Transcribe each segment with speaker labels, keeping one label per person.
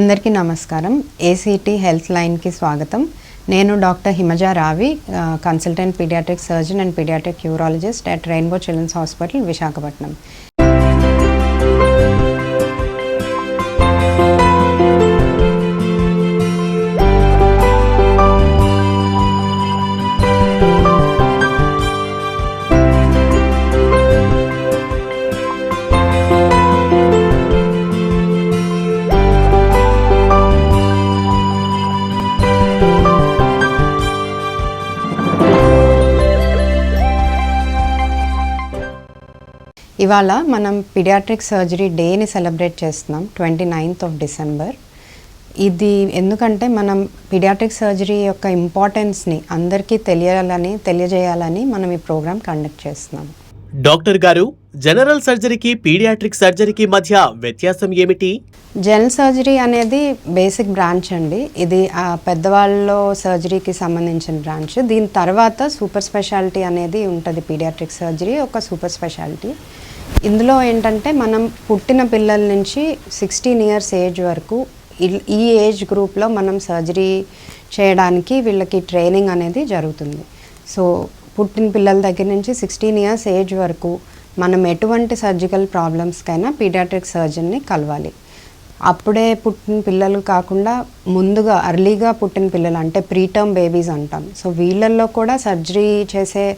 Speaker 1: అందరికీ నమస్కారం. ACT health లైన్కి స్వాగతం. నేను doctor Himaja Ravi, consultant paediatric surgeon and paediatric urologist at Rainbow children's hospital, Visakhapatnam. ఇవాళ మనం పీడియాట్రిక్ సర్జరీ డేని సెలబ్రేట్ చేస్తున్నాం, 29th of December. ఇది ఎందుకంటే మనం పీడియాట్రిక్ సర్జరీ యొక్క ఇంపార్టెన్స్ని అందరికీ తెలియజేయాలని మనం ఈ ప్రోగ్రామ్ కండక్ట్ చేస్తున్నాం.
Speaker 2: డాక్టర్ గారు, జనరల్ సర్జరీకి పీడియాట్రిక్ సర్జరీకి మధ్య వ్యత్యాసం ఏమిటి?
Speaker 1: జనరల్ సర్జరీ అనేది బేసిక్ బ్రాంచ్ అండి. ఇది పెద్దవాళ్ళలో సర్జరీకి సంబంధించిన బ్రాంచ్. దీని తర్వాత సూపర్ స్పెషాలిటీ అనేది ఉంటుంది. పీడియాట్రిక్ సర్జరీ ఒక సూపర్ స్పెషాలిటీ. ఇందులో ఏంటంటే మనం పుట్టిన పిల్లల నుంచి 16 years ఏజ్ వరకు ఈ ఏజ్ గ్రూప్లో మనం సర్జరీ చేయడానికి వీళ్ళకి ట్రైనింగ్ అనేది జరుగుతుంది. సో పుట్టిన పిల్లల దగ్గర నుంచి 16 years ఏజ్ వరకు మనం ఎటువంటి సర్జికల్ ప్రాబ్లమ్స్కైనా పీడియాట్రిక్ సర్జన్ని కలవాలి. అప్పుడే పుట్టిన పిల్లలు కాకుండా ముందుగా అర్లీగా పుట్టిన పిల్లలు అంటే ప్రీటర్మ్ బేబీస్ అంటాం. సో వీళ్ళల్లో కూడా సర్జరీ చేసే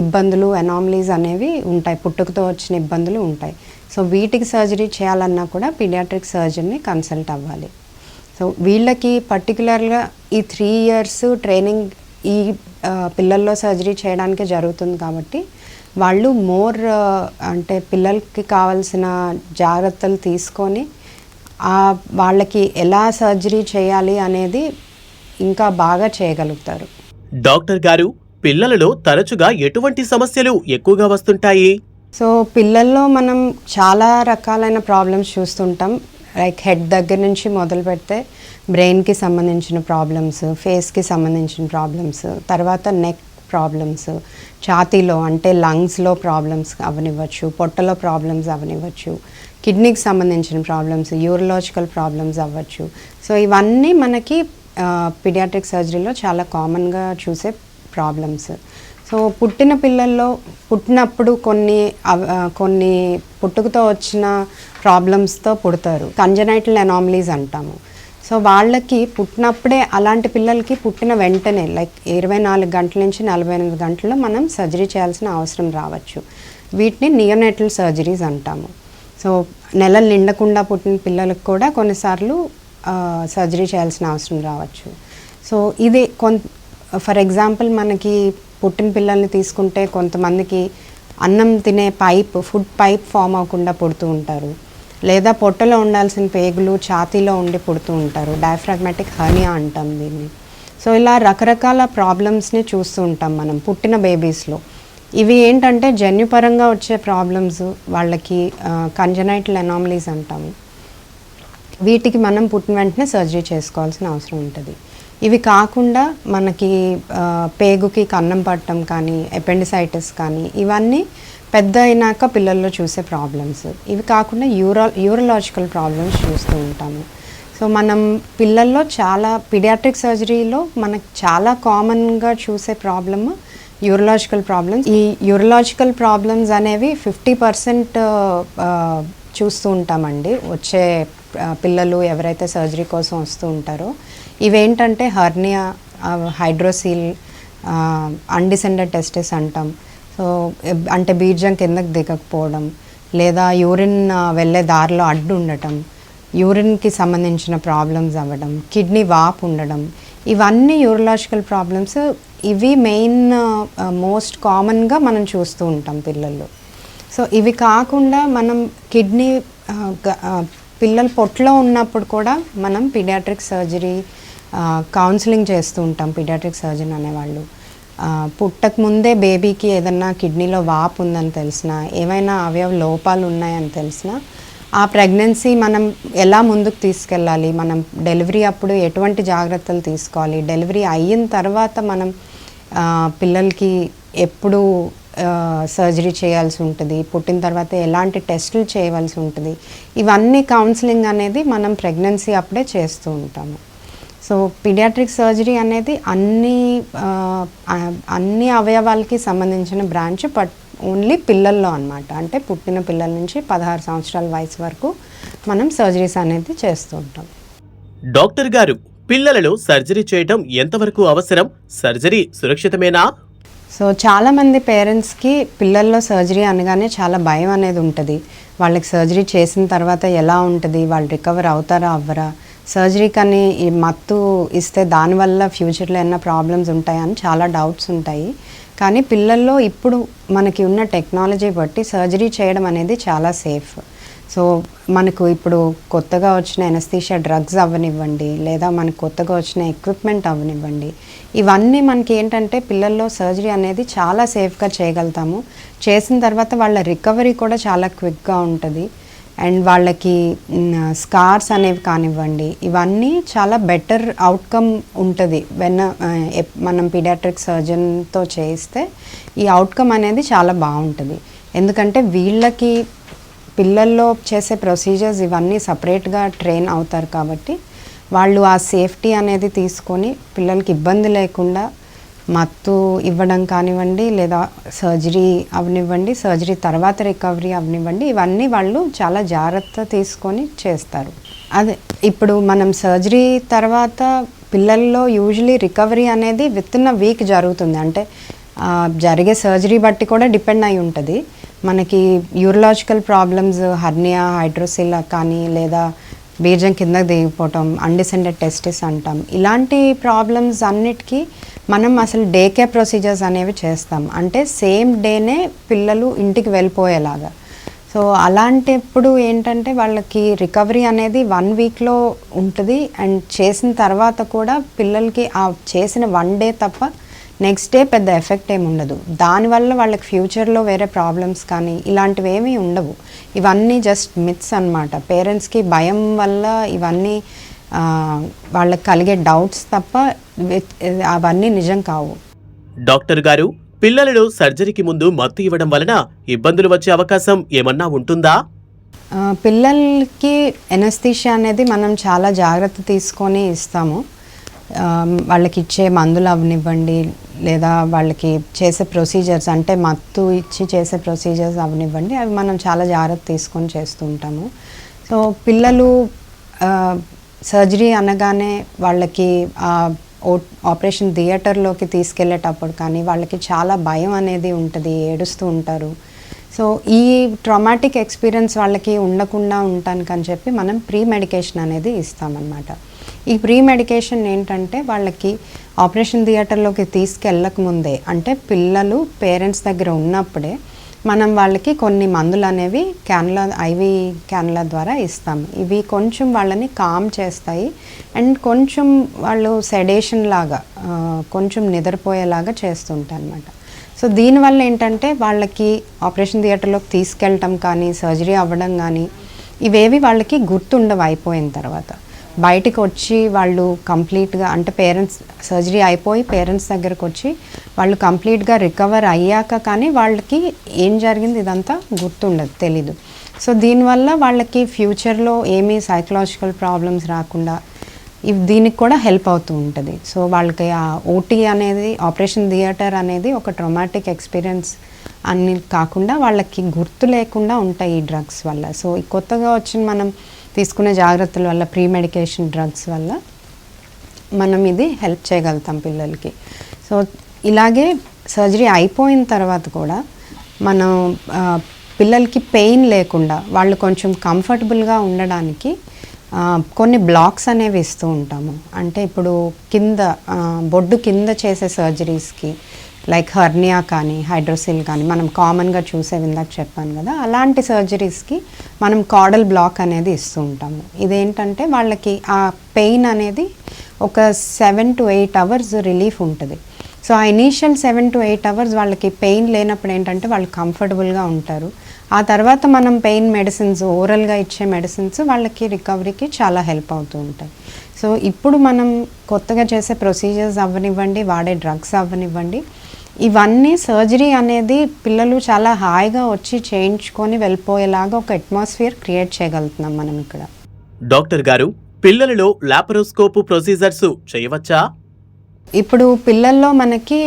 Speaker 1: ఇబ్బందులు, అనామలీస్ అనేవి ఉంటాయి, పుట్టుకతో వచ్చిన ఇబ్బందులు ఉంటాయి. సో వీటికి సర్జరీ చేయాలన్నా కూడా పీడియాట్రిక్ సర్జన్ని కన్సల్ట్ అవ్వాలి. సో వీళ్ళకి పర్టికులర్గా ఈ 3 years ట్రైనింగ్ ఈ పిల్లల్లో సర్జరీ చేయడానికి జరుగుతుంది కాబట్టి వాళ్ళు అంటే పిల్లలకి కావాల్సిన జాగ్రత్తలు తీసుకొని వాళ్ళకి ఎలా సర్జరీ చేయాలి అనేది ఇంకా బాగా చేయగలుగుతారు.
Speaker 2: డాక్టర్ గారు, పిల్లలలో తరచుగా ఎటువంటి సమస్యలు ఎక్కువగా వస్తుంటాయి?
Speaker 1: సో పిల్లల్లో మనం చాలా రకాలైన ప్రాబ్లమ్స్ చూస్తుంటాం. లైక్ హెడ్ దగ్గర నుంచి మొదలు పెడితే బ్రెయిన్కి సంబంధించిన ప్రాబ్లమ్స్, ఫేస్కి సంబంధించిన ప్రాబ్లమ్స్, తర్వాత నెక్ ప్రాబ్లమ్స్, ఛాతీలో అంటే లంగ్స్లో ప్రాబ్లమ్స్ అవనివ్వచ్చు, పొట్టలో ప్రాబ్లమ్స్ అవనివ్వచ్చు, కిడ్నీకి సంబంధించిన ప్రాబ్లమ్స్, యూరలాజికల్ ప్రాబ్లమ్స్ అవ్వచ్చు. సో ఇవన్నీ మనకి పీడియాట్రిక్ సర్జరీలో చాలా కామన్గా చూసే ప్రాబ్లమ్స్. సో పుట్టిన పిల్లల్లో పుట్టినప్పుడు కొన్ని పుట్టుకతో వచ్చిన ప్రాబ్లమ్స్తో పుడతారు, కంజనైటల్ అనామలీస్ అంటాము. సో వాళ్ళకి పుట్టినప్పుడే అలాంటి పిల్లలకి పుట్టిన వెంటనే లైక్ 24 గంటల నుంచి 48 గంటల్లో మనం సర్జరీ చేయాల్సిన అవసరం రావచ్చు. వీటిని నియోనేటల్ సర్జరీస్ అంటాము. సో నెలలు నిండకుండా పుట్టిన పిల్లలకు కూడా కొన్నిసార్లు సర్జరీ చేయాల్సిన అవసరం రావచ్చు. సో ఇది ఫర్ ఎగ్జాంపుల్ మనకి పుట్టిన పిల్లల్ని తీసుకుంటే కొంతమందికి అన్నం తినే ఫుడ్ పైప్ ఫామ్ అవ్వకుండా పుడుతూ ఉంటారు, లేదా పొట్టలో ఉండాల్సిన పేగులు ఛాతీలో ఉండి పుడుతూ ఉంటారు. డయాఫ్రాగ్మాటిక్ హర్నియా అంటాం దీన్ని. సో ఇలా రకరకాల ప్రాబ్లమ్స్ని చూస్తూ ఉంటాం మనం పుట్టిన బేబీస్లో. ఇవి ఏంటంటే జన్యుపరంగా వచ్చే ప్రాబ్లమ్స్, వాళ్ళకి కంజనైటల్ అనామలీస్ అంటాము. వీటికి మనం పుట్టిన వెంటనే సర్జరీ చేసుకోవాల్సిన అవసరం ఉంటుంది. ఇవి కాకుండా మనకి పేగుకి కన్నం పట్టడం కానీ, ఎపెండిసైటిస్ కానీ, ఇవన్నీ పెద్ద అయినాక పిల్లల్లో చూసే ప్రాబ్లమ్స్. ఇవి కాకుండా యూరలాజికల్ ప్రాబ్లమ్స్ చూస్తూ ఉంటాము. సో మనం పిల్లల్లో పీడియాట్రిక్ సర్జరీలో మనకు చాలా కామన్గా చూసే ప్రాబ్లమ్ యూరలాజికల్ ప్రాబ్లమ్స్. ఈ యూరలాజికల్ ప్రాబ్లమ్స్ అనేవి 50% చూస్తూ ఉంటామండి వచ్చే పిల్లలు ఎవరైతే సర్జరీ కోసం వస్తూ ఉంటారో. ఇవేంటంటే హర్నియా, హైడ్రోసీల్, అన్డిసెండెడ్ టెస్టిస్ అంటాం. సో అంటే బీజం కిందకి దిగకపోవడం, లేదా యూరిన్ వెళ్ళే దారిలో అడ్డు ఉండటం, యూరిన్కి సంబంధించిన ప్రాబ్లమ్స్ అవ్వడం, కిడ్నీ వాపు ఉండడం, ఇవన్నీ యూరలాజికల్ ప్రాబ్లమ్స్. ఇవి మెయిన్ మోస్ట్ కామన్గా మనం చూస్తూ ఉంటాం పిల్లల్లో. సో ఇవి కాకుండా మనం కిడ్నీ పిల్లలు పొట్టలో ఉన్నప్పుడు కూడా మనం పీడియాట్రిక్ సర్జరీ కౌన్సిలింగ్ చేస్తూ ఉంటాం. పీడియాట్రిక్ సర్జన్ అనేవాళ్ళు పుట్టక ముందే బేబీకి ఏదన్నా కిడ్నీలో వాపు ఉందని తెలిసినా, ఏమైనా అవయవ లోపాలు ఉన్నాయని తెలిసినా, ఆ ప్రెగ్నెన్సీ మనం ఎలా ముందుకు తీసుకెళ్ళాలి, మనం డెలివరీ అప్పుడు ఎటువంటి జాగ్రత్తలు తీసుకోవాలి, డెలివరీ అయిన తర్వాత మనం పిల్లలకి ఎప్పుడు సర్జరీ చేయాల్సి ఉంటుంది, పుట్టిన తర్వాత ఎలాంటి టెస్టులు చేయవలసి ఉంటుంది, ఇవన్నీ కౌన్సిలింగ్ అనేది మనం ప్రెగ్నెన్సీ అప్పుడే చేస్తూ ఉంటాము. సో పీడియాట్రిక్ సర్జరీ అనేది అన్ని అవయవాలకి సంబంధించిన బ్రాంచ్, బట్ ఓన్లీ పిల్లల్లో అనమాట. అంటే పుట్టిన పిల్లల నుంచి 16 సంవత్సరాల వయసు వరకు మనం సర్జరీస్ అనేది చేస్తూ ఉంటాం.
Speaker 2: డాక్టర్ గారు, పిల్లలలో సర్జరీ చేయడం ఎంతవరకు అవసరం? సర్జరీ సురక్షితమేనా?
Speaker 1: సో చాలామంది పేరెంట్స్కి పిల్లల్లో సర్జరీ అనగానే చాలా భయం అనేది ఉంటుంది. వాళ్ళకి సర్జరీ చేసిన తర్వాత ఎలా ఉంటుంది, వాళ్ళు రికవర్ అవుతారా అవ్వరా, సర్జరీ కానీ ఈ మత్తు ఇస్తే దానివల్ల ఫ్యూచర్లో ఏమైనా ప్రాబ్లమ్స్ ఉంటాయని చాలా డౌట్స్ ఉంటాయి. కానీ పిల్లల్లో ఇప్పుడు మనకి ఉన్న టెక్నాలజీ బట్టి సర్జరీ చేయడం అనేది చాలా సేఫ్. సో మనకు ఇప్పుడు కొత్తగా వచ్చిన ఎనస్థీషియా డ్రగ్స్ అవ్వనివ్వండి, లేదా మనకు కొత్తగా వచ్చిన ఎక్విప్మెంట్ అవ్వనివ్వండి, ఇవన్నీ మనకి ఏంటంటే పిల్లల్లో సర్జరీ అనేది చాలా సేఫ్గా చేయగలుగుతాము. చేసిన తర్వాత వాళ్ళ రికవరీ కూడా చాలా క్విక్గా ఉంటుంది. అండ్ వాళ్ళకి స్కార్స్ అనేవి కానివ్వండి, ఇవన్నీ చాలా బెటర్ అవుట్కమ్ ఉంటుంది. మనం పీడియాట్రిక్ సర్జన్తో చేయిస్తే ఈ అవుట్కమ్ అనేది చాలా బాగుంటుంది. ఎందుకంటే వీళ్ళకి పిల్లల్లో చేసే ప్రొసీజర్స్ ఇవన్నీ సపరేట్గా ట్రైన్ అవుతారు కాబట్టి వాళ్ళు ఆ సేఫ్టీ అనేది తీసుకొని పిల్లలకి ఇబ్బంది లేకుండా మత్తు ఇవ్వడం కానివ్వండి, లేదా సర్జరీ అవనివ్వండి, సర్జరీ తర్వాత రికవరీ అవనివ్వండి, ఇవన్నీ వాళ్ళు చాలా జాగ్రత్త తీసుకొని చేస్తారు. అదే ఇప్పుడు మనం సర్జరీ తర్వాత పిల్లల్లో యూజువలీ రికవరీ అనేది విత్ ఇన్ అ వీక్ జరుగుతుంది. అంటే జరిగే సర్జరీ బట్టి కూడా డిపెండ్ అయి ఉంటుంది. మనకి యూరలాజికల్ ప్రాబ్లమ్స్, హర్నియా, హైడ్రోసిల్ కానీ, లేదా బీజం కిందకి దిగిపోవటం, అన్డిసెండెడ్ టెస్టిస్ అంటాం, ఇలాంటి ప్రాబ్లమ్స్ అన్నిటికీ మనం అసలు డే కేర్ ప్రొసీజర్స్ అనేవి చేస్తాం. అంటే సేమ్ డేనే పిల్లలు ఇంటికి వెళ్ళిపోయేలాగా. సో అలాంటప్పుడు ఏంటంటే వాళ్ళకి రికవరీ అనేది 1 వీక్లో ఉంటుంది. అండ్ చేసిన తర్వాత కూడా పిల్లలకి ఆ చేసిన 1 డే తప్ప నెక్స్ట్ డే పెద్ద ఎఫెక్ట్ ఏమి ఉండదు. దానివల్ల వాళ్ళకి ఫ్యూచర్లో వేరే ప్రాబ్లమ్స్ కానీ ఇలాంటివి ఏమీ ఉండవు. ఇవన్నీ జస్ట్ మిత్స్ అన్నమాట. పేరెంట్స్కి భయం వల్ల ఇవన్నీ వాళ్ళకి కలిగే డౌట్స్ తప్ప అవన్నీ నిజం కావు.
Speaker 2: డాక్టర్ గారు, పిల్లలలో సర్జరీకి ముందు మత్తు ఇవ్వడం వలన ఇబ్బందులు వచ్చే అవకాశం ఏమన్నా ఉంటుందా?
Speaker 1: పిల్లలకి ఎనస్థీషియా అనేది మనం చాలా జాగ్రత్త తీసుకొని ఇస్తాము. వాళ్ళకి ఇచ్చే మందులు అవనివ్వండి, లేదా వాళ్ళకి చేసే ప్రొసీజర్స్ అంటే మత్తు ఇచ్చి చేసే ప్రొసీజర్స్ అవనివ్వండి, అవి మనం చాలా జాగ్రత్త తీసుకొని చేస్తూ ఉంటాము. సో పిల్లలు సర్జరీ అనగానే వాళ్ళకి ఆపరేషన్ థియేటర్లోకి తీసుకెళ్ళేటప్పుడు కానీ వాళ్ళకి చాలా భయం అనేది ఉంటుంది, ఏడుస్తూ ఉంటారు. సో ఈ ట్రామాటిక్ ఎక్స్పీరియన్స్ వాళ్ళకి ఉండకుండా ఉండటానికని చెప్పి మనం ప్రీ మెడికేషన్ అనేది ఇస్తామన్నమాట. ఈ ప్రీ మెడికేషన్ ఏంటంటే వాళ్ళకి ఆపరేషన్ థియేటర్లోకి తీసుకెళ్ళకముందే, అంటే పిల్లలు పేరెంట్స్ దగ్గర ఉన్నప్పుడే మనం వాళ్ళకి కొన్ని మందులు అనేవి ఐవి క్యానులా ద్వారా ఇస్తాము. ఇవి కొంచెం వాళ్ళని కామ్ చేస్తాయి అండ్ కొంచెం వాళ్ళు సెడేషన్ లాగా కొంచెం నిద్రపోయేలాగా చేస్తుంటాయి అన్నమాట. సో దీనివల్ల ఏంటంటే వాళ్ళకి ఆపరేషన్ థియేటర్లోకి తీసుకెళ్ళటం కానీ, సర్జరీ అవ్వడం కానీ, ఇవేవి వాళ్ళకి గుర్తుండవు అయిపోయిన తర్వాత. బయటికి వచ్చి వాళ్ళు కంప్లీట్గా, అంటే పేరెంట్స్ సర్జరీ అయిపోయి పేరెంట్స్ దగ్గరకు వచ్చి వాళ్ళు కంప్లీట్గా రికవర్ అయ్యాక కానీ వాళ్ళకి ఏం జరిగింది ఇదంతా గుర్తుండదు, తెలీదు. సో దీనివల్ల వాళ్ళకి ఫ్యూచర్లో ఏమీ సైకలాజికల్ ప్రాబ్లమ్స్ రాకుండా దీనికి కూడా హెల్ప్ అవుతూ ఉంటుంది. సో వాళ్ళకి ఆ ఓటీ అనేది, ఆపరేషన్ థియేటర్ అనేది ఒక ట్రామాటిక్ ఎక్స్పీరియన్స్ అని కాకుండా వాళ్ళకి గుర్తు లేకుండా ఉంటాయి ఈ డ్రగ్స్ వల్ల. సో ఈ కొత్తగా వచ్చిన మనం తీసుకునే జాగ్రత్తల వల్ల, ప్రీ మెడికేషన్ డ్రగ్స్ వల్ల మనం ఇది హెల్ప్ చేయగలుగుతాం పిల్లలకి. సో ఇలాగే సర్జరీ అయిపోయిన తర్వాత కూడా మనం పిల్లలకి పెయిన్ లేకుండా వాళ్ళు కొంచెం కంఫర్టబుల్గా ఉండడానికి కొన్ని బ్లాక్స్ అనేవి ఇస్తూ ఉంటాము. అంటే ఇప్పుడు బొడ్డు కింద చేసే సర్జరీస్కి లైక్ హర్నియా కానీ, హైడ్రోసిల్ కానీ, మనం కామన్గా చూసేవి ఇందాక చెప్పాను కదా, అలాంటి సర్జరీస్కి మనం కాడల్ బ్లాక్ అనేది ఇస్తూ ఉంటాము. ఇదేంటంటే వాళ్ళకి ఆ పెయిన్ అనేది ఒక 7 to 8 అవర్స్ రిలీఫ్ ఉంటుంది. సో ఆ ఇనీషియల్ 7 to 8 అవర్స్ వాళ్ళకి పెయిన్ లేనప్పుడు ఏంటంటే వాళ్ళు కంఫర్టబుల్గా ఉంటారు. ఆ తర్వాత మనం పెయిన్ మెడిసిన్స్, ఓరల్గా ఇచ్చే మెడిసిన్స్ వాళ్ళకి రికవరీకి చాలా హెల్ప్ అవుతూ ఉంటాయి. సో ఇప్పుడు మనం కొత్తగా చేసే ప్రొసీజర్స్ అవ్వనివ్వండి, వాడే డ్రగ్స్ అవ్వనివ్వండి, ఇవన్నీ సర్జరీ అనేది పిల్లలు చాలా హాయిగా వచ్చి చేయించుకొని వెళ్ళిపోయేలాగా ఒక అట్మాస్ఫియర్ క్రియేట్ చేయగలుగుతున్నాం మనం ఇక్కడ.
Speaker 2: డాక్టర్ గారు, పిల్లలలో లాపరోస్కోప్ ప్రొసీజర్స్ చేయవచ్చా?
Speaker 1: ఇప్పుడు పిల్లల్లో మనకి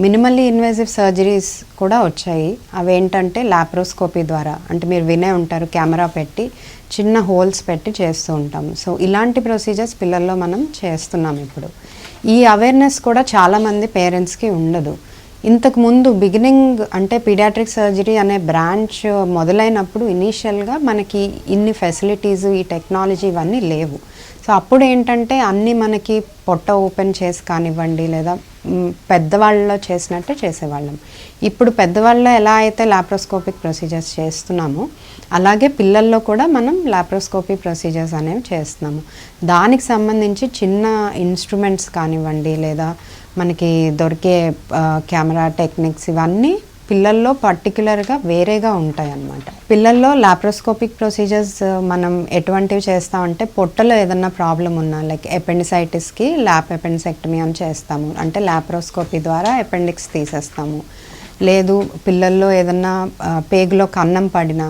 Speaker 1: మినిమల్లీ ఇన్వేజివ్ సర్జరీస్ కూడా వచ్చాయి. అవేంటంటే లాప్రోస్కోపీ ద్వారా, అంటే మీరు వినే ఉంటారు, కెమెరా పెట్టి చిన్న హోల్స్ పెట్టి చేస్తూ ఉంటాము. సో ఇలాంటి ప్రొసీజర్స్ పిల్లల్లో మనం చేస్తున్నాం ఇప్పుడు. ఈ అవేర్నెస్ కూడా చాలామంది పేరెంట్స్కి ఉండదు. ఇంతకుముందు బిగినింగ్ అంటే పీడియాట్రిక్ సర్జరీ అనే బ్రాంచ్ మొదలైనప్పుడు ఇనీషియల్గా మనకి ఇన్ని ఫెసిలిటీస్, ఈ టెక్నాలజీ ఇవన్నీ లేవు. సో అప్పుడు ఏంటంటే అన్నీ మనకి పొట్ట ఓపెన్ చేసి కానివ్వండి, లేదా పెద్దవాళ్ళలో చేసినట్టే చేసేవాళ్ళం. ఇప్పుడు పెద్దవాళ్ళలో ఎలా అయితే లాప్రోస్కోపిక్ ప్రొసీజర్స్ చేస్తున్నామో అలాగే పిల్లల్లో కూడా మనం లాప్రోస్కోపీ ప్రొసీజర్స్ అనేవి చేస్తున్నాము. దానికి సంబంధించి చిన్న ఇన్స్ట్రుమెంట్స్ కానివ్వండి, లేదా మనకి దొరికే కెమెరా టెక్నిక్స్, ఇవన్నీ పిల్లల్లో పర్టికులర్గా వేరేగా ఉంటాయి అన్నమాట. పిల్లల్లో లాప్రోస్కోపిక్ ప్రొసీజర్స్ మనం ఎటువంటివి చేస్తామంటే, పొట్టలో ఏదన్నా ప్రాబ్లం ఉన్నా, లైక్ ఎపెండిసైటిస్కి ల్యాప్ ఎపెండిసెక్టమీ అని చేస్తాము, అంటే లాప్రోస్కోపీ ద్వారా అపెండిక్స్ తీసేస్తాము. లేదు పిల్లల్లో ఏదన్నా పేగులో కన్నం పడినా,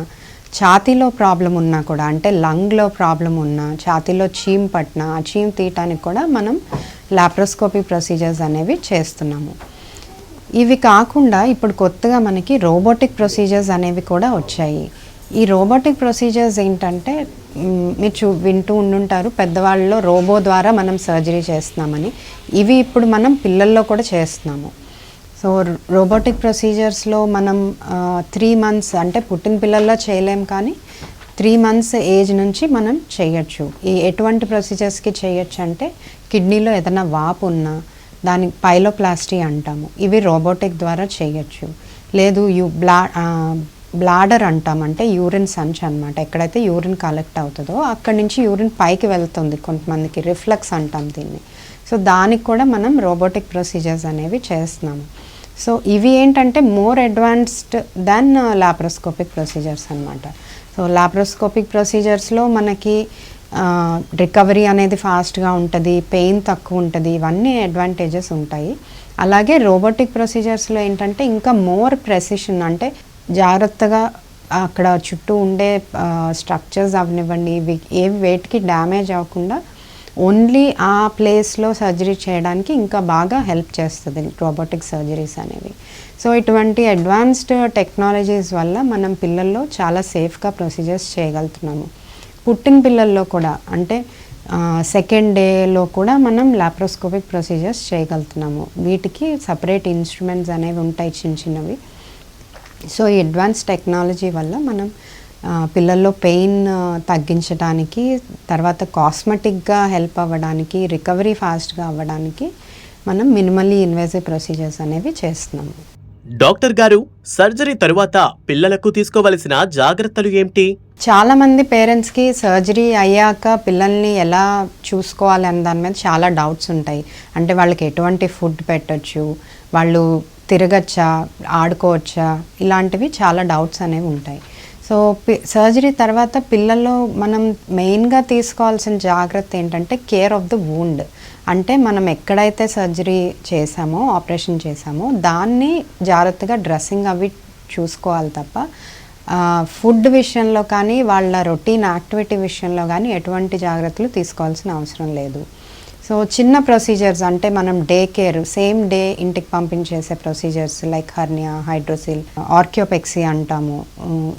Speaker 1: ఛాతీలో ప్రాబ్లం ఉన్నా కూడా, అంటే లంగ్లో ప్రాబ్లం ఉన్నా, ఛాతీలో చీమ్ పట్టినా ఆ చీమ్ తీయటానికి కూడా మనం లాప్రోస్కోపీ ప్రొసీజర్స్ అనేవి చేస్తున్నాము. ఇవి కాకుండా ఇప్పుడు కొత్తగా మనకి రోబోటిక్ ప్రొసీజర్స్ అనేవి కూడా వచ్చాయి. ఈ రోబోటిక్ ప్రొసీజర్స్ ఏంటంటే, మీరు వింటూ ఉండుంటారు పెద్దవాళ్ళలో రోబో ద్వారా మనం సర్జరీ చేస్తున్నామని. ఇవి ఇప్పుడు మనం పిల్లల్లో కూడా చేస్తున్నాము. సో రోబోటిక్ ప్రొసీజర్స్లో మనం 3 months, అంటే పుట్టిన పిల్లల్లో చేయలేం కానీ 3 months ఏజ్ నుంచి మనం చేయొచ్చు. ఈ ఎటువంటి ప్రొసీజర్స్కి చేయొచ్చు అంటే, కిడ్నీలో ఏదైనా వాపు ఉన్నా దానికి పైలోప్లాస్టీ అంటాము, ఇవి రోబోటిక్ ద్వారా చేయొచ్చు. లేదు బ్లాడర్ అంటాం, అంటే యూరిన్ సంచ్ అనమాట. ఎక్కడైతే యూరిన్ కలెక్ట్ అవుతుందో అక్కడి నుంచి యూరిన్ పైకి వెళ్తుంది, కొంతమందికి రిఫ్లక్స్ అంటాం దీన్ని. సో దానికి కూడా మనం రోబోటిక్ ప్రొసీజర్స్ అనేవి చేస్తున్నాము. సో ఇవి ఏంటంటే more advanced than laparoscopic procedures అనమాట. సో లాప్రోస్కోపిక్ ప్రొసీజర్స్లో మనకి రికవరీ అనేది ఫాస్ట్గా ఉంటుంది, పెయిన్ తక్కువ ఉంటుంది, ఇవన్నీ అడ్వాంటేజెస్ ఉంటాయి. అలాగే రోబోటిక్ ప్రొసీజర్స్లో ఏంటంటే ఇంకా మోర్ ప్రెసిషన్, అంటే జాగ్రత్తగా అక్కడ చుట్టూ ఉండే స్ట్రక్చర్స్ అవనివ్వండి, ఏవి వేటికి డ్యామేజ్ అవ్వకుండా ఓన్లీ ఆ ప్లేస్లో సర్జరీ చేయడానికి ఇంకా బాగా హెల్ప్ చేస్తుంది రోబోటిక్ సర్జరీస్ అనేవి. సో ఇటువంటి అడ్వాన్స్డ్ టెక్నాలజీస్ వల్ల మనం పిల్లల్లో చాలా సేఫ్గా ప్రొసీజర్స్ చేయగలుగుతున్నాము. పుట్టిన పిల్లల్లో కూడా, అంటే 2nd dayలో కూడా మనం లాప్రోస్కోపిక్ ప్రొసీజర్స్ చేయగలుగుతున్నాము. వీటికి సపరేట్ ఇన్స్ట్రుమెంట్స్ అనేవి ఉంటాయి, చిన్న చిన్నవి. సో ఈ అడ్వాన్స్ టెక్నాలజీ వల్ల మనం పిల్లల్లో పెయిన్ తగ్గించడానికి, తర్వాత కాస్మెటిక్గా హెల్ప్ అవ్వడానికి, రికవరీ ఫాస్ట్గా అవ్వడానికి మనం మినిమల్లీ ఇన్వేజివ్ ప్రొసీజర్స్ అనేవి చేస్తున్నాము.
Speaker 2: డాక్టర్ గారు, సర్జరీ తరువాత పిల్లలకు తీసుకోవలసిన జాగ్రత్తలు ఏమిటి?
Speaker 1: చాలామంది పేరెంట్స్కి సర్జరీ అయ్యాక పిల్లల్ని ఎలా చూసుకోవాలి అన్న దాని మీద చాలా డౌట్స్ ఉంటాయి. అంటే వాళ్ళకి ఎటువంటి ఫుడ్ పెట్టచ్చు, వాళ్ళు తిరగచ్చా, ఆడుకోవచ్చా, ఇలాంటివి చాలా డౌట్స్ అనేవి ఉంటాయి. సో సర్జరీ తర్వాత పిల్లల్లో మనం మెయిన్గా తీసుకోవాల్సిన జాగ్రత్త ఏంటంటే కేర్ ఆఫ్ ద వూండ్. అంటే మనం ఎక్కడైతే సర్జరీ చేసామో, ఆపరేషన్ చేసామో దాన్ని జాగ్రత్తగా డ్రెస్సింగ్ అవి చూసుకోవాలి తప్ప ఫుడ్ విషయంలో కానీ, వాళ్ళ రొటీన్ యాక్టివిటీ విషయంలో కానీ ఎటువంటి జాగ్రత్తలు తీసుకోవాల్సిన అవసరం లేదు. సో చిన్న ప్రొసీజర్స్, అంటే మనం డే కేర్, సేమ్ డే ఇంటికి పంపించేసే ప్రొసీజర్స్ లైక్ హర్నియా, హైడ్రోసిల్, ఆర్కియోపెక్సీ అంటాము,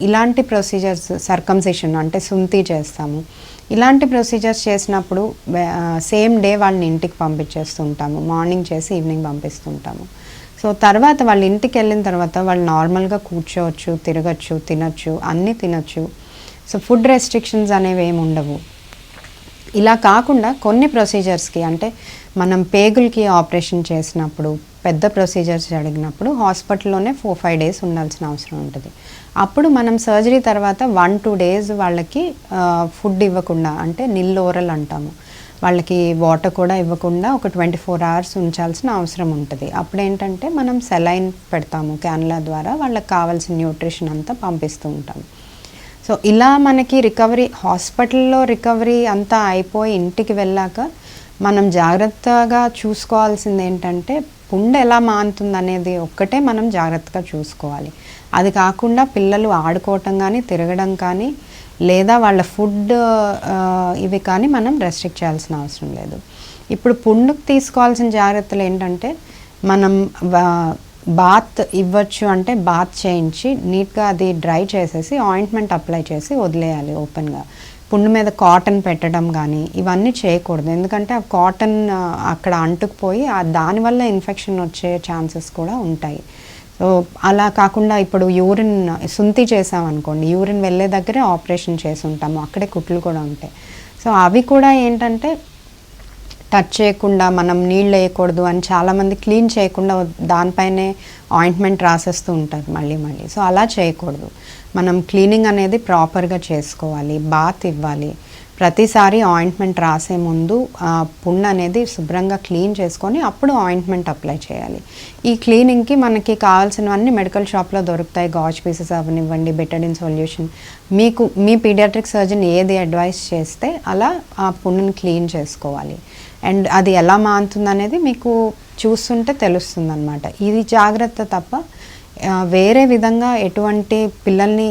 Speaker 1: ఇలాంటి ప్రొసీజర్స్, సర్కంసిషన్ అంటే సుంతి చేస్తాము, ఇలాంటి ప్రొసీజర్స్ చేసినప్పుడు సేమ్ డే వాళ్ళని ఇంటికి పంపించేస్తుంటాము. మార్నింగ్ చేసి ఈవినింగ్ పంపిస్తుంటాము. సో తర్వాత వాళ్ళ ఇంటికి వెళ్ళిన తర్వాత వాళ్ళు నార్మల్గా కూర్చోవచ్చు, తిరగచ్చు, తినచ్చు, అన్నీ తినచ్చు. సో ఫుడ్ రెస్ట్రిక్షన్స్ అనేవి ఏమి ఉండవు. ఇలా కాకుండా కొన్ని ప్రొసీజర్స్కి, అంటే మనం పేగులకి ఆపరేషన్ చేసినప్పుడు, పెద్ద ప్రొసీజర్స్ జరిగినప్పుడు హాస్పిటల్లోనే 4-5 days ఉండాల్సిన అవసరం ఉంటుంది. అప్పుడు మనం సర్జరీ తర్వాత 1-2 days వాళ్ళకి ఫుడ్ ఇవ్వకుండా, అంటే నిల్ ఓరల్ అంటాము, వాళ్ళకి వాటర్ కూడా ఇవ్వకుండా ఒక 24 hours ఉంచాల్సిన అవసరం ఉంటుంది. అప్పుడు ఏంటంటే మనం సెలైన్ పెడతాము, క్యానులా ద్వారా వాళ్ళకి కావాల్సిన న్యూట్రిషన్ అంతా పంపిస్తూ ఉంటాము. సో ఇలా మనకి రికవరీ, హాస్పిటల్లో రికవరీ అంతా అయిపోయి ఇంటికి వెళ్ళాక మనం జాగ్రత్తగా చూసుకోవాల్సింది ఏంటంటే పుండు ఎలా మానుతుంది అనేది ఒక్కటే మనం జాగ్రత్తగా చూసుకోవాలి. అది కాకుండా పిల్లలు ఆడుకోవటం కానీ, తిరగడం కానీ, లేదా వాళ్ళ ఫుడ్ ఇవి కానీ మనం రెస్ట్రిక్ట్ చేయాల్సిన అవసరం లేదు. ఇప్పుడు పుండుకు తీసుకోవాల్సిన జాగ్రత్తలు ఏంటంటే, మనం బాత్ ఇవ్వచ్చు అంటే బాత్ చేయించి నీట్గా అది డ్రై చేసేసి ఆయింట్మెంట్ అప్లై చేసి వదిలేయాలి ఓపెన్గా. పుండు మీద కాటన్ పెట్టడం కానీ ఇవన్నీ చేయకూడదు, ఎందుకంటే ఆ కాటన్ అక్కడ అంటుకుపోయి దానివల్ల ఇన్ఫెక్షన్ వచ్చే ఛాన్సెస్ కూడా ఉంటాయి. సో అలా కాకుండా ఇప్పుడు యూరిన్ సుంతి చేసామనుకోండి, యూరిన్ వెళ్ళే దగ్గరే ఆపరేషన్ చేసి ఉంటాము, అక్కడే కుట్లు కూడా ఉంటాయి. సో అవి కూడా ఏంటంటే టచ్ చేయకుండా మనం నీళ్ళు వేయకూడదు అని చాలామంది క్లీన్ చేయకుండా దానిపైనే ఆయింట్మెంట్ రాసేస్తూ ఉంటారు మళ్ళీ. సో అలా చేయకూడదు. మనం క్లీనింగ్ అనేది ప్రాపర్గా చేసుకోవాలి, బాత్ ఇవ్వాలి. ప్రతిసారి ఆయింట్మెంట్ రాసే ముందు పుండు అనేది శుభ్రంగా క్లీన్ చేసుకొని అప్పుడు ఆయింట్మెంట్ అప్లై చేయాలి. ఈ క్లీనింగ్కి మనకి కావాల్సినవన్నీ మెడికల్ షాప్లో దొరుకుతాయి. గాజ్ పీసెస్ అవనివ్వండి, బెటడిన్ సొల్యూషన్, మీ పీడియాట్రిక్ సర్జన్ ఏది అడ్వైస్ చేస్తే అలా ఆ పుండుని క్లీన్ చేసుకోవాలి. అండ్ అది ఎలా మారుతుంది అనేది మీకు చూస్తుంటే తెలుస్తుంది అనమాట. ఇది జాగ్రత్త తప్ప వేరే విధంగా ఎటువంటి పిల్లల్ని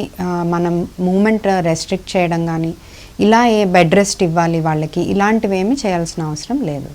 Speaker 1: మనం మూమెంట్ రెస్ట్రిక్ట్ చేయడం కానీ, ఇలా బెడ్ రెస్ట్ ఇవ్వాలి వాళ్ళకి, ఇలాంటివి ఏమీ చేయాల్సిన అవసరం లేదు.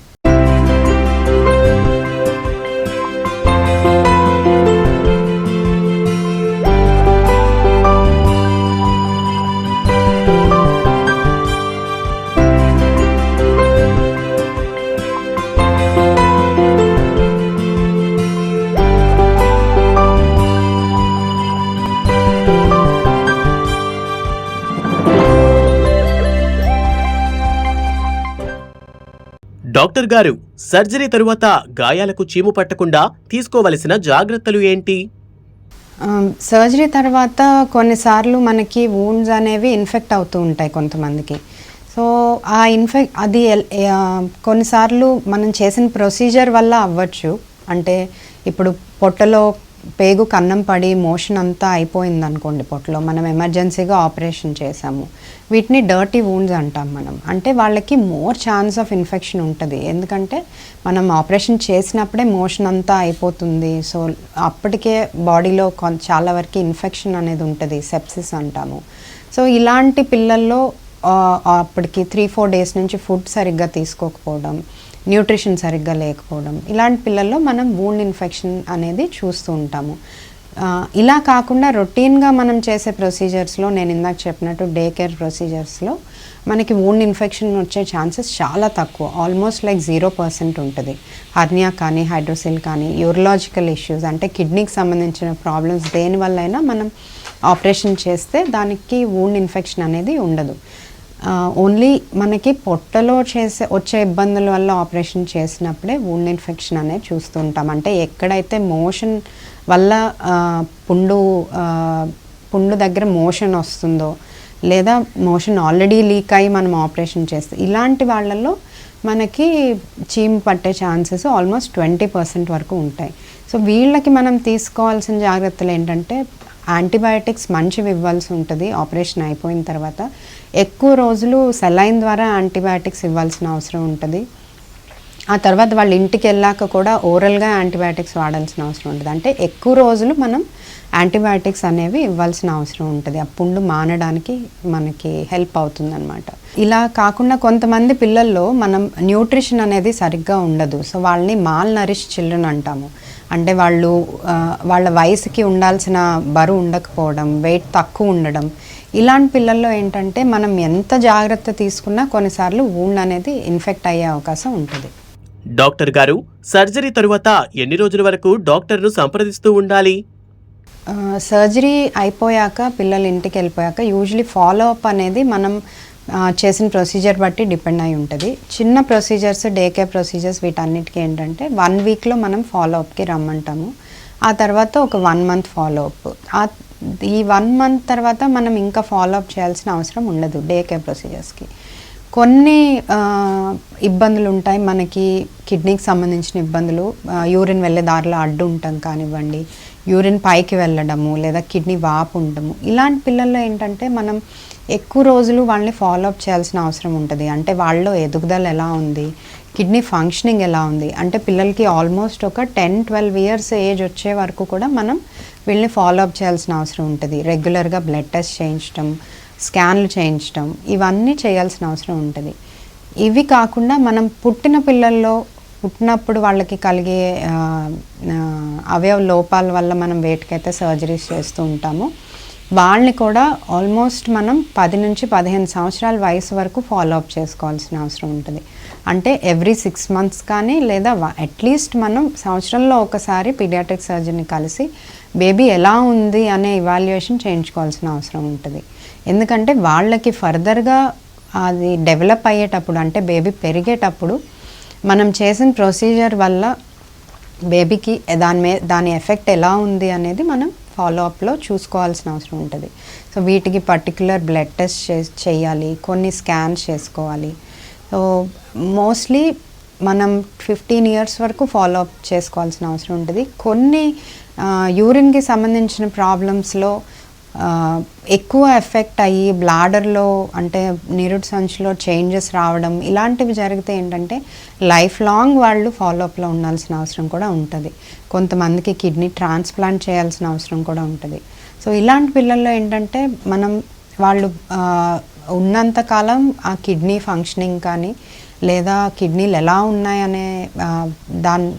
Speaker 2: డాక్టర్ గారు, సర్జరీ తరువాత గాయాలకు చీము పట్టకుండా తీసుకోవలసిన జాగ్రత్తలు ఏంటి?
Speaker 1: సర్జరీ తర్వాత కొన్నిసార్లు మనకి వూండ్స్ అనేవి ఇన్ఫెక్ట్ అవుతూ ఉంటాయి కొంతమందికి. సో ఆ అది కొన్నిసార్లు మనం చేసిన ప్రొసీజర్ వల్ల అవ్వచ్చు. అంటే ఇప్పుడు పొట్టలో పేగు కన్నం పడి మోషన్ అంతా అయిపోయింది అనుకోండి, పొట్టలో మనం ఎమర్జెన్సీగా ఆపరేషన్ చేసాము, వీటిని డర్టీ వూండ్స్ అంటాం మనం. అంటే వాళ్ళకి మోర్ ఛాన్స్ ఆఫ్ ఇన్ఫెక్షన్ ఉంటుంది, ఎందుకంటే మనం ఆపరేషన్ చేసినప్పుడే మోషన్ అంతా అయిపోతుంది. సో అప్పటికే బాడీలో చాలా వరకు ఇన్ఫెక్షన్ అనేది ఉంటుంది, సెప్సిస్ అంటాము. సో ఇలాంటి పిల్లల్లో అప్పటికి 3-4 డేస్ నుంచి ఫుడ్ సరిగ్గా తీసుకోకపోవడం, న్యూట్రిషన్ సరిగ్గా లేకపోవడం, ఇలాంటి పిల్లల్లో మనం వూండ్ ఇన్ఫెక్షన్ అనేది చూస్తూ ఉంటాము. ఇలా కాకుండా రొటీన్గా మనం చేసే ప్రొసీజర్స్లో, నేను ఇందాక చెప్పినట్టు డే కేర్ ప్రొసీజర్స్లో మనకి వూండ్ ఇన్ఫెక్షన్ వచ్చే ఛాన్సెస్ చాలా తక్కువ, ఆల్మోస్ట్ లైక్ 0% ఉంటుంది. హర్నియా కానీ, హైడ్రోసిల్ కానీ, యూరలాజికల్ ఇష్యూస్ అంటే కిడ్నీకి సంబంధించిన ప్రాబ్లమ్స్ దేనివల్ల అయినా మనం ఆపరేషన్ చేస్తే దానికి వూండ్ ఇన్ఫెక్షన్ అనేది ఉండదు. ఓన్లీ మనకి పొట్టలో వచ్చే ఇబ్బందుల వల్ల ఆపరేషన్ చేసినప్పుడే వూండ్ ఇన్ఫెక్షన్ అనేది చూస్తూ ఉంటాం. అంటే ఎక్కడైతే మోషన్ వల్ల పుండు దగ్గర మోషన్ వస్తుందో, లేదా మోషన్ ఆల్రెడీ లీక్ అయ్యి మనం ఆపరేషన్ చేస్తే, ఇలాంటి వాళ్ళల్లో మనకి చీము పట్టే ఛాన్సెస్ ఆల్మోస్ట్ 20% వరకు ఉంటాయి. సో వీళ్ళకి మనం తీసుకోవాల్సిన జాగ్రత్తలు ఏంటంటే, యాంటీబయాటిక్స్ మంచివి ఇవ్వాల్సి ఉంటుంది. ఆపరేషన్ అయిపోయిన తర్వాత ఎక్కువ రోజులు సెలైన్ ద్వారా యాంటీబయాటిక్స్ ఇవ్వాల్సిన అవసరం ఉంటుంది. ఆ తర్వాత వాళ్ళ ఇంటికి వెళ్ళాక కూడా ఓరల్గా యాంటీబయాటిక్స్ వాడాల్సిన అవసరం ఉంటుంది. అంటే ఎక్కువ రోజులు మనం యాంటీబయాటిక్స్ అనేవి ఇవ్వాల్సిన అవసరం ఉంటుంది. ఆ పుండు మానడానికి మనకి హెల్ప్ అవుతుందన్నమాట. ఇలా కాకుండా కొంతమంది పిల్లల్లో మనం న్యూట్రిషన్ అనేది సరిగ్గా ఉండదు. సో వాళ్ళని మాల్ నరిష్ చిల్డ్రన్ అంటాము. అంటే వాళ్ళ వయసుకి ఉండాల్సిన బరువు ఉండకపోవడం, వెయిట్ తక్కువ ఉండడం, ఇలాంటి పిల్లల్లో ఏంటంటే మనం ఎంత జాగ్రత్త తీసుకున్నా కొన్నిసార్లు వూండ్ అనేది ఇన్ఫెక్ట్ అయ్యే అవకాశం ఉంటుంది.
Speaker 2: డాక్టర్ గారు, సర్జరీ తరువాత ఎన్ని రోజుల వరకు డాక్టర్ను సంప్రదిస్తూ ఉండాలి?
Speaker 1: సర్జరీ అయిపోయాక, పిల్లలు ఇంటికి వెళ్ళిపోయాక యూజువలీ ఫాలో అప్ అనేది మనం చేసిన ప్రొసీజర్ బట్టి డిపెండ్ అయి ఉంటుంది. చిన్న ప్రొసీజర్స్, డే కేర్ ప్రొసీజర్స్, వీటన్నిటికీ ఏంటంటే 1 వీక్లో మనం ఫాలో అప్కి రమ్మంటాము. ఆ తర్వాత ఒక 1 మంత్ ఫాలో అప్. ఈ 1 మంత్ తర్వాత మనం ఇంకా ఫాలో అప్ చేయాల్సిన అవసరం ఉండదు డే కేర్ ప్రొసీజర్స్కి. కొన్ని ఇబ్బందులు ఉంటాయి మనకి, కిడ్నీకి సంబంధించిన ఇబ్బందులు, యూరిన్ వెళ్ళే దారిలో అడ్డు ఉండటం కానివ్వండి, యూరిన్ పైకి వెళ్ళడము, లేదా కిడ్నీ వాపు ఉండటము, ఇలాంటి పిల్లల్లో ఏంటంటే మనం ఎక్కువ రోజులు వాళ్ళని ఫాలోఅప్ చేయాల్సిన అవసరం ఉంటుంది. అంటే వాళ్ళలో ఎదుగుదల ఎలా ఉంది, కిడ్నీ ఫంక్షనింగ్ ఎలా ఉంది, అంటే పిల్లలకి ఆల్మోస్ట్ ఒక 10-12 ఇయర్స్ ఏజ్ వచ్చే వరకు కూడా మనం వీళ్ళని ఫాలోఅప్ చేయాల్సిన అవసరం ఉంటుంది. రెగ్యులర్గా బ్లడ్ టెస్ట్ చేయించడం, స్కాన్లు చేయించడం, ఇవన్నీ చేయాల్సిన అవసరం ఉంటుంది. ఇవి కాకుండా మనం పుట్టినప్పుడు వాళ్ళకి కలిగే అవయవ లోపాల వల్ల మనం వేటికైతే సర్జరీస్ చేస్తూ ఉంటామో వాళ్ళని కూడా ఆల్మోస్ట్ మనం 10 నుంచి 15 సంవత్సరాల వయసు వరకు ఫాలోఅప్ చేసుకోవాల్సిన అవసరం ఉంటుంది. అంటే ఎవ్రీ 6 months కానీ లేదా అట్లీస్ట్ మనం సంవత్సరంలో ఒకసారి పీడియాట్రిక్ సర్జన్ని కలిసి బేబీ ఎలా ఉంది అనే ఇవాల్యుయేషన్ చేయించుకోవాల్సిన అవసరం ఉంటుంది. ఎందుకంటే వాళ్ళకి ఫర్దర్గా అది డెవలప్ అయ్యేటప్పుడు, అంటే బేబీ పెరిగేటప్పుడు మనం చేసిన ప్రొసీజర్ వల్ల బేబీకి దాని ఎఫెక్ట్ ఎలా ఉంది అనేది మనం ఫాలోఅప్లో చూసుకోవాల్సిన అవసరం ఉంటుంది. సో వీటికి పర్టికులర్ బ్లడ్ టెస్ట్ చేయాలి, కొన్ని స్కాన్స్ చేసుకోవాలి. సో మోస్ట్లీ మనం 15 years వరకు ఫాలోఅప్ చేసుకోవాల్సిన అవసరం ఉంటుంది. కొన్ని యూరిన్కి సంబంధించిన ప్రాబ్లమ్స్లో ఎక్కువ ఎఫెక్ట్ అయ్యి బ్లాడర్లో అంటే నీరుడు సంచిలో చేంజెస్ రావడం ఇలాంటివి జరిగితే ఏంటంటే లైఫ్ లాంగ్ వాళ్ళు ఫాలోఅప్లో ఉండాల్సిన అవసరం కూడా ఉంటుంది. కొంతమందికి కిడ్నీ ట్రాన్స్ప్లాంట్ చేయాల్సిన అవసరం కూడా ఉంటుంది. సో ఇలాంటి పిల్లల్లో ఏంటంటే మనం వాళ్ళు ఉన్నంతకాలం ఆ కిడ్నీ ఫంక్షనింగ్ కానీ లేదా కిడ్నీలు ఎలా ఉన్నాయనే దాని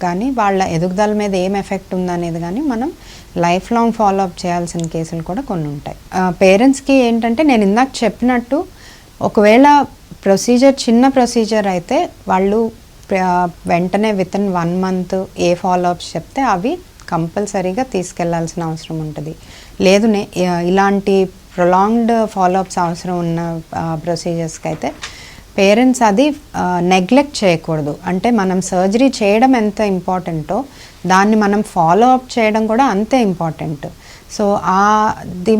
Speaker 1: కానీ వాళ్ళ ఎదుగుదల మీద ఏం ఎఫెక్ట్ ఉందనేది కానీ మనం లైఫ్ లాంగ్ ఫాలోఅప్ చేయాల్సిన కేసులు కూడా కొన్ని ఉంటాయి. పేరెంట్స్కి ఏంటంటే నేను ఇందాక చెప్పినట్టు ఒకవేళ చిన్న ప్రొసీజర్ అయితే వాళ్ళు వెంటనే వితిన్ 1 month ఏ ఫాలోఅప్స్ చెప్తే అవి కంపల్సరీగా తీసుకెళ్లాల్సిన అవసరం ఉంటుంది. లేదు ఇలాంటి ప్రొలాంగ్డ్ ఫాలోఅప్స్ అవసరం ఉన్న ప్రొసీజర్స్కి అయితే పేరెంట్స్ అది నెగ్లెక్ట్ చేయకూడదు. అంటే మనం సర్జరీ చేయడం ఎంత ఇంపార్టెంటో దాన్ని మనం ఫాలోఅప్ చేయడం కూడా అంతే ఇంపార్టెంట్. సో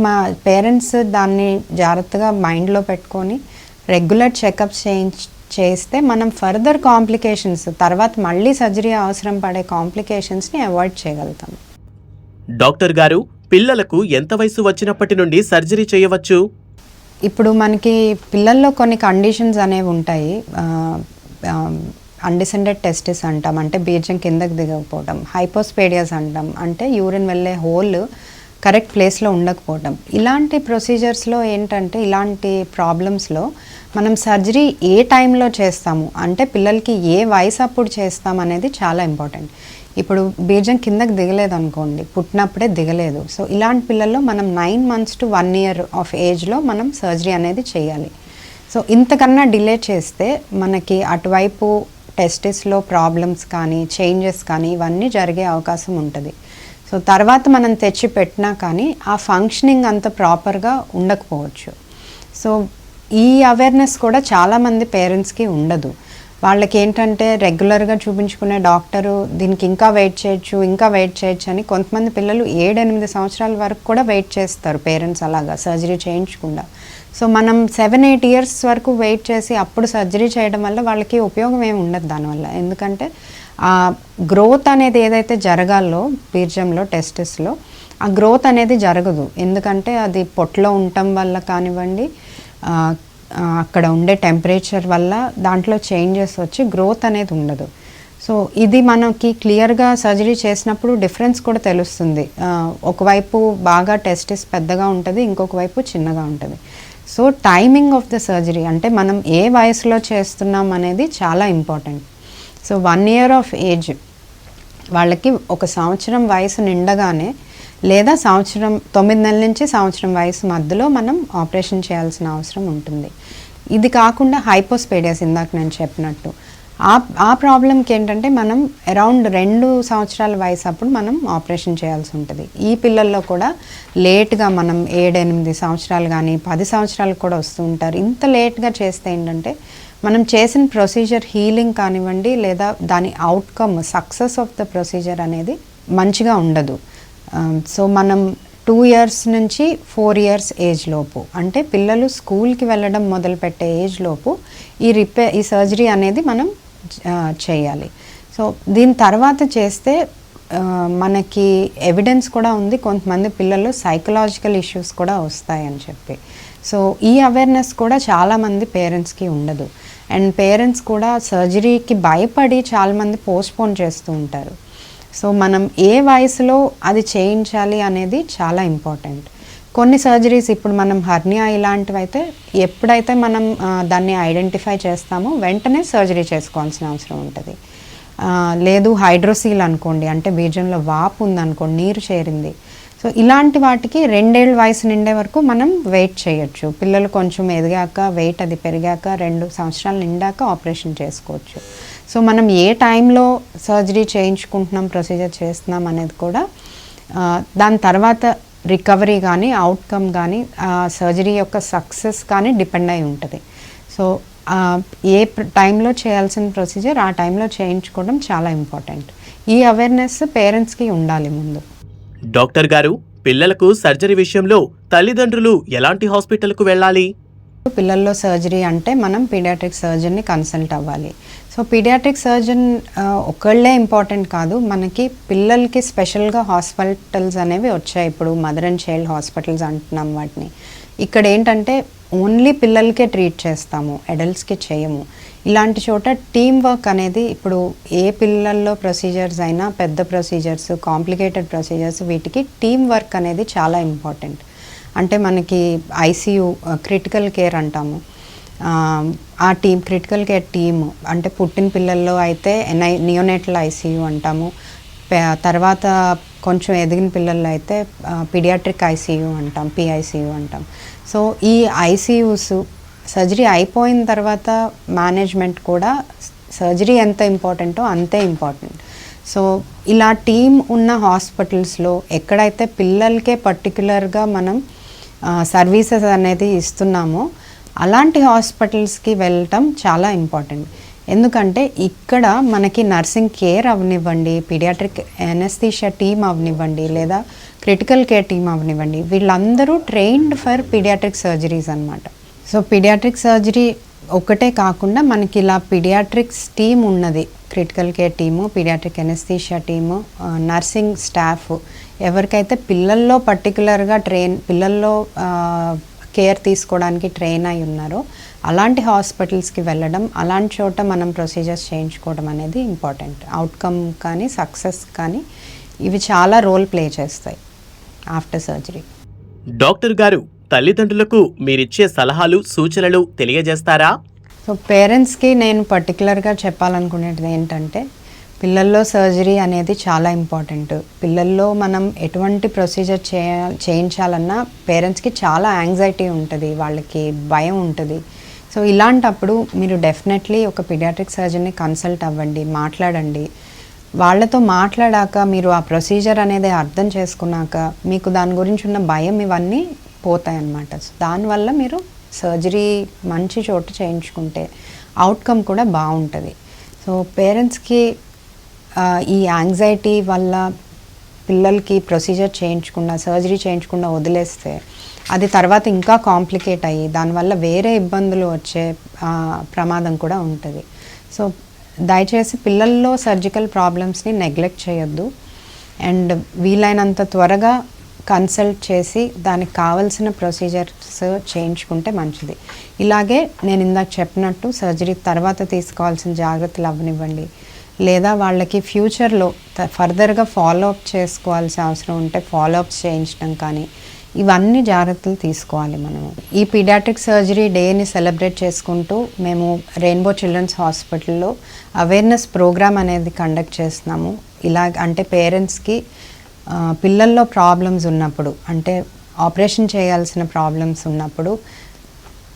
Speaker 1: మా పేరెంట్స్ దాన్ని జాగ్రత్తగా మైండ్లో పెట్టుకొని రెగ్యులర్ చెకప్స్ చేస్తే మనం ఫర్దర్ కాంప్లికేషన్స్ తర్వాత మళ్ళీ సర్జరీ అవసరం పడే కాంప్లికేషన్స్ని అవాయిడ్ చేయగలుగుతాం.
Speaker 2: డాక్టర్ గారు, పిల్లలకు ఎంత వయసు వచ్చినప్పటి నుండి సర్జరీ చేయవచ్చు?
Speaker 1: ఇప్పుడు మనకి పిల్లల్లో కొన్ని కండిషన్స్ అనేవి ఉంటాయి. అన్డిసెండెడ్ టెస్టిస్ అంటాం, అంటే బీజం కిందకి దిగకపోవడం. హైపోస్పేడియాస్ అంటాం, అంటే యూరిన్ వెళ్ళే హోల్ కరెక్ట్ ప్లేస్లో ఉండకపోవడం. ఇలాంటి ప్రొసీజర్స్లో ఏంటంటే ఇలాంటి ప్రాబ్లమ్స్లో మనం సర్జరీ ఏ టైంలో చేస్తాము, అంటే పిల్లలకి ఏ వయసు అప్పుడు చేస్తాం అనేది చాలా ఇంపార్టెంట్. ఇప్పుడు బీజం కిందకి దిగలేదు అనుకోండి, పుట్టినప్పుడే దిగలేదు. సో ఇలాంటి పిల్లల్లో మనం 9 months to 1 year ఆఫ్ ఏజ్లో మనం సర్జరీ అనేది చేయాలి. సో ఇంతకన్నా డిలే చేస్తే మనకి అటువైపు టెస్టిస్లో ప్రాబ్లమ్స్ కానీ చేంజెస్ కానీ ఇవన్నీ జరిగే అవకాశం ఉంటుంది. సో తర్వాత మనం తెచ్చి పెట్టినా కానీ ఆ ఫంక్షనింగ్ అంత ప్రాపర్గా ఉండకపోవచ్చు. సో ఈ అవేర్నెస్ కూడా చాలామంది పేరెంట్స్కి ఉండదు. వాళ్ళకి ఏంటంటే రెగ్యులర్గా చూపించుకునే డాక్టరు దీనికి ఇంకా వెయిట్ చేయొచ్చు అని కొంతమంది పిల్లలు 7-8 సంవత్సరాల వరకు కూడా వెయిట్ చేస్తారు పేరెంట్స్ అలాగా సర్జరీ చేయించకుండా. సో మనం 7-8 years వరకు వెయిట్ చేసి అప్పుడు సర్జరీ చేయడం వల్ల వాళ్ళకి ఉపయోగం ఏమి ఉండదు దానివల్ల. ఎందుకంటే ఆ గ్రోత్ అనేది ఏదైతే జరగాలో బీజంలో టెస్టిస్లో ఆ గ్రోత్ అనేది జరగదు. ఎందుకంటే అది పొట్టలో ఉండటం వల్ల కానివ్వండి, అక్కడ ఉండే టెంపరేచర్ వల్ల దాంట్లో చేంజెస్ వచ్చి గ్రోత్ అనేది ఉండదు. సో ఇది మనకి క్లియర్గా సర్జరీ చేసినప్పుడు డిఫరెన్స్ కూడా తెలుస్తుంది. ఒకవైపు బాగా టెస్టిస్ పెద్దగా ఉంటుంది, ఇంకొక వైపు చిన్నగా ఉంటుంది. So timing of the surgery అంటే మనం ఏ వయసులో చేస్తున్నాం అనేది చాలా important. So 1 year of age వాళ్ళకి 1 సంవత్సరం వయసు నిండగానే లేదా 9 నెలల నుంచి సంవత్సరం వయసు మధ్యలో మనం ఆపరేషన్ చేయాల్సిన అవసరం ఉంటుంది. ఇది కాకుండా హైపోస్పేడియాస్ ఇందాక నేను చెప్పినట్టు ఆ ప్రాబ్లంకి ఏంటంటే మనం అరౌండ్ 2 సంవత్సరాల వయసు అప్పుడు మనం ఆపరేషన్ చేయాల్సి ఉంటుంది. ఈ పిల్లల్లో కూడా లేట్గా మనం 7-8 సంవత్సరాలు కానీ 10 సంవత్సరాలు కూడా వస్తూ ఉంటారు. ఇంత లేట్గా చేస్తే ఏంటంటే మనం చేసిన ప్రొసీజర్ హీలింగ్ కానివ్వండి లేదా దాని outcome success of the procedure అనేది మంచిగా ఉండదు. సో మనం 2 years నుంచి 4 years ఏజ్ లోపు, అంటే పిల్లలు స్కూల్కి వెళ్ళడం మొదలుపెట్టే ఏజ్ లోపు ఈ సర్జరీ అనేది మనం చేయాలి. సో దీని తర్వాత చేస్తే మనకి ఎవిడెన్స్ కూడా ఉంది కొంతమంది పిల్లలు సైకలాజికల్ ఇష్యూస్ కూడా వస్తాయని చెప్పి. సో ఈ అవేర్నెస్ కూడా చాలామంది పేరెంట్స్కి ఉండదు. అండ్ పేరెంట్స్ కూడా సర్జరీకి భయపడి చాలామంది పోస్ట్పోన్ చేస్తూ ఉంటారు. సో మనం ఏ వయసులో అది చేయించాలి అనేది చాలా ఇంపార్టెంట్. కొన్ని సర్జరీస్ ఇప్పుడు మనం హర్నియా ఇలాంటివి అయితే ఎప్పుడైతే మనం దాన్ని ఐడెంటిఫై చేస్తామో వెంటనే సర్జరీ చేసుకోవాల్సిన అవసరం ఉంటుంది. లేదు హైడ్రోసీల్ అనుకోండి, అంటే బీజంలో వాపు ఉందనుకోండి, నీరు చేరింది, సో ఇలాంటి వాటికి 2 ఏళ్ళ వయసు నిండే వరకు మనం వెయిట్ చేయొచ్చు. పిల్లలు కొంచెం ఎదిగాక, వెయిట్ అది పెరిగాక 2 సంవత్సరాలు నిండాక ఆపరేషన్ చేసుకోవచ్చు. సో మనం ఏ టైంలో సర్జరీ చేయించుకుంటున్నాం, ప్రొసీజర్ చేస్తున్నాం అనేది కూడా దాని తర్వాత రికవరీ కానీ, అవుట్కమ్ కానీ, సర్జరీ యొక్క సక్సెస్ కానీ డిపెండ్ అయి ఉంటుంది. సో ఏ టైంలో చేయాల్సిన ప్రొసీజర్ ఆ టైంలో చేయించుకోవడం చాలా ఇంపార్టెంట్. ఈ అవేర్నెస్ పేరెంట్స్కి ఉండాలి ముందు.
Speaker 2: డాక్టర్ గారు, పిల్లలకు సర్జరీ విషయంలో తల్లిదండ్రులు ఎలాంటి హాస్పిటల్కు వెళ్ళాలి?
Speaker 1: పిల్లల్లో సర్జరీ అంటే మనం పీడియాట్రిక్ సర్జన్ని కన్సల్ట్ అవ్వాలి. సో పీడియాట్రిక్ సర్జన్ ఒకళ్ళే ఇంపార్టెంట్ కాదు, మనకి పిల్లలకి స్పెషల్గా హాస్పిటల్స్ అనేవి వచ్చాయి. ఇప్పుడు మదర్ అండ్ చైల్డ్ హాస్పిటల్స్ అంటున్నాం వాటిని. ఇక్కడ ఏంటంటే ఓన్లీ పిల్లలకే ట్రీట్ చేస్తాము, అడల్ట్స్కి చేయము. ఇలాంటి చోట టీమ్ వర్క్ అనేది, ఇప్పుడు ఏ పిల్లల్లో ప్రొసీజర్స్ అయినా, పెద్ద ప్రొసీజర్స్, కాంప్లికేటెడ్ ప్రొసీజర్స్, వీటికి టీమ్ వర్క్ అనేది చాలా ఇంపార్టెంట్. అంటే మనకి ఐసీయూ క్రిటికల్ కేర్ అంటాము, ఆ టీమ్ క్రిటికల్ కేర్ టీమ్ అంటే పుట్టిన పిల్లల్లో అయితే నియోనేటల్ ఐసీయూ అంటాము, తర్వాత కొంచెం ఎదిగిన పిల్లల్లో అయితే పీడియాట్రిక్ ఐసీయూ అంటాం, పిఐసీయూ అంటాం. సో ఈ ఐసీయూస్ సర్జరీ అయిపోయిన తర్వాత మేనేజ్మెంట్ కూడా సర్జరీ ఎంత ఇంపార్టెంటో అంతే ఇంపార్టెంట్. సో ఇలా టీం ఉన్న హాస్పిటల్స్లో ఎక్కడైతే పిల్లలకే పర్టికులర్గా మనం సర్వీసెస్ అనేది ఇస్తున్నామో అలాంటి హాస్పిటల్స్కి వెళ్ళటం చాలా ఇంపార్టెంట్. ఎందుకంటే ఇక్కడ మనకి నర్సింగ్ కేర్ అవనివ్వండి, పీడియాట్రిక్ ఎనస్థీషియా టీమ్ అవనివ్వండి, లేదా క్రిటికల్ కేర్ టీమ్ అవనివ్వండి, వీళ్ళందరూ ట్రైన్డ్ ఫర్ పీడియాట్రిక్ సర్జరీస్ అన్నమాట. సో పీడియాట్రిక్ సర్జరీ ఒకటే కాకుండా మనకి ఇలా పీడియాట్రిక్స్ టీమ్ ఉన్నది, critical care team, paediatric anaesthesia team, nursing staff, ఎవరికైతే పిల్లల్లో పర్టికులర్గా పిల్లల్లో కేర్ తీసుకోవడానికి ట్రైన్ అయి ఉన్నారో అలాంటి హాస్పిటల్స్కి వెళ్ళడం, అలాంటి చోట మనం ప్రొసీజర్స్ చేయించుకోవడం అనేది ఇంపార్టెంట్. అవుట్కమ్ కానీ, సక్సెస్ కానీ, ఇవి చాలా రోల్ ప్లే చేస్తాయి ఆఫ్టర్ సర్జరీ.
Speaker 2: డాక్టర్ గారు, తల్లిదండ్రులకు మీరిచ్చే సలహాలు, సూచనలు తెలియజేస్తారా?
Speaker 1: సో పేరెంట్స్కి నేను పర్టికులర్గా చెప్పాలనుకునేది ఏంటంటే, పిల్లల్లో సర్జరీ అనేది చాలా ఇంపార్టెంట్. పిల్లల్లో మనం ఎటువంటి ప్రొసీజర్ చేయించాలన్నా పేరెంట్స్కి చాలా యాంగ్జైటీ ఉంటుంది, వాళ్ళకి భయం ఉంటుంది. సో ఇలాంటప్పుడు మీరు డెఫినెట్లీ ఒక పీడియాట్రిక్ సర్జన్ని కన్సల్ట్ అవ్వండి, మాట్లాడండి. వాళ్ళతో మాట్లాడాక మీరు ఆ ప్రొసీజర్ అనేది అర్థం చేసుకున్నాక మీకు దాని గురించి ఉన్న భయం ఇవన్నీ పోతాయి అన్నమాట. సో దానివల్ల మీరు సర్జరీ మంచి చోట చేయించుకుంటే అవుట్కమ్ కూడా బాగుంటుంది. సో పేరెంట్స్కి ఈ యాంగ్జైటీ వల్ల పిల్లలకి ప్రొసీజర్ చేయించకుండా, సర్జరీ చేయించకుండా వదిలేస్తే అది తర్వాత ఇంకా కాంప్లికేట్ అయ్యి దానివల్ల వేరే ఇబ్బందులు వచ్చే ప్రమాదం కూడా ఉంటుంది. సో దయచేసి పిల్లల్లో సర్జికల్ ప్రాబ్లమ్స్ని నెగ్లెక్ట్ చేయొద్దు అండ్ వీలైనంత త్వరగా కన్సల్ట్ చేసి దానికి కావాల్సిన ప్రొసీజర్స్ చేయించుకుంటే మంచిది. ఇలాగే నేను ఇందాక చెప్పినట్టు సర్జరీ తర్వాత తీసుకోవాల్సిన జాగ్రత్తలు అవ్వనివ్వండి, లేదా వాళ్ళకి ఫ్యూచర్లో ఫర్దర్గా ఫాలోఅప్ చేసుకోవాల్సిన అవసరం ఉంటే ఫాలోఅప్స్ చేయించడం కానీ, ఇవన్నీ జాగ్రత్తలు తీసుకోవాలి మనము. ఈ పీడియాట్రిక్ సర్జరీ డేని సెలబ్రేట్ చేసుకుంటూ మేము రెయిన్బో చిల్డ్రన్స్ హాస్పిటల్లో అవేర్నెస్ ప్రోగ్రామ్ అనేది కండక్ట్ చేస్తున్నాము. అంటే పేరెంట్స్కి పిల్లల్లో ప్రాబ్లమ్స్ ఉన్నప్పుడు, అంటే ఆపరేషన్ చేయాల్సిన ప్రాబ్లమ్స్ ఉన్నప్పుడు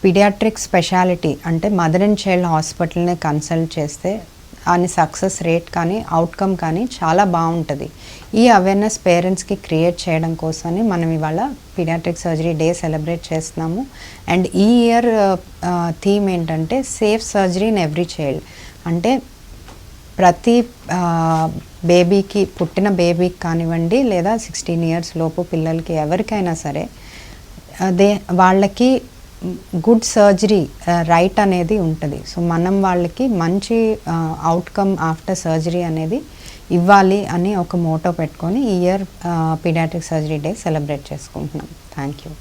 Speaker 1: పీడియాట్రిక్ స్పెషాలిటీ అంటే మదర్ అండ్ చైల్డ్ హాస్పిటల్ని కన్సల్ట్ చేస్తే దాని సక్సెస్ రేట్ కానీ, అవుట్కమ్ కానీ చాలా బాగుంటుంది. ఈ అవేర్నెస్ పేరెంట్స్కి క్రియేట్ చేయడం కోసమని మనం ఇవాళ పీడియాట్రిక్ సర్జరీ డే సెలబ్రేట్ చేస్తున్నాము. అండ్ ఈ ఇయర్ థీమ్ ఏంటంటే safe surgery in every child. అంటే ప్రతి బేబీకి, పుట్టిన బేబీకి కానివ్వండి, లేదా 16 years లోపు పిల్లలకి ఎవరికైనా సరే వాళ్ళకి గుడ్ సర్జరీ రైట్ అనేది ఉంటుంది. సో మనం వాళ్ళకి మంచి అవుట్కమ్ ఆఫ్టర్ సర్జరీ అనేది ఇవ్వాలి అని ఒక మోటో పెట్టుకొని ఈ year pediatric surgery day celebrate చేసుకుంటున్నాం. Thank you.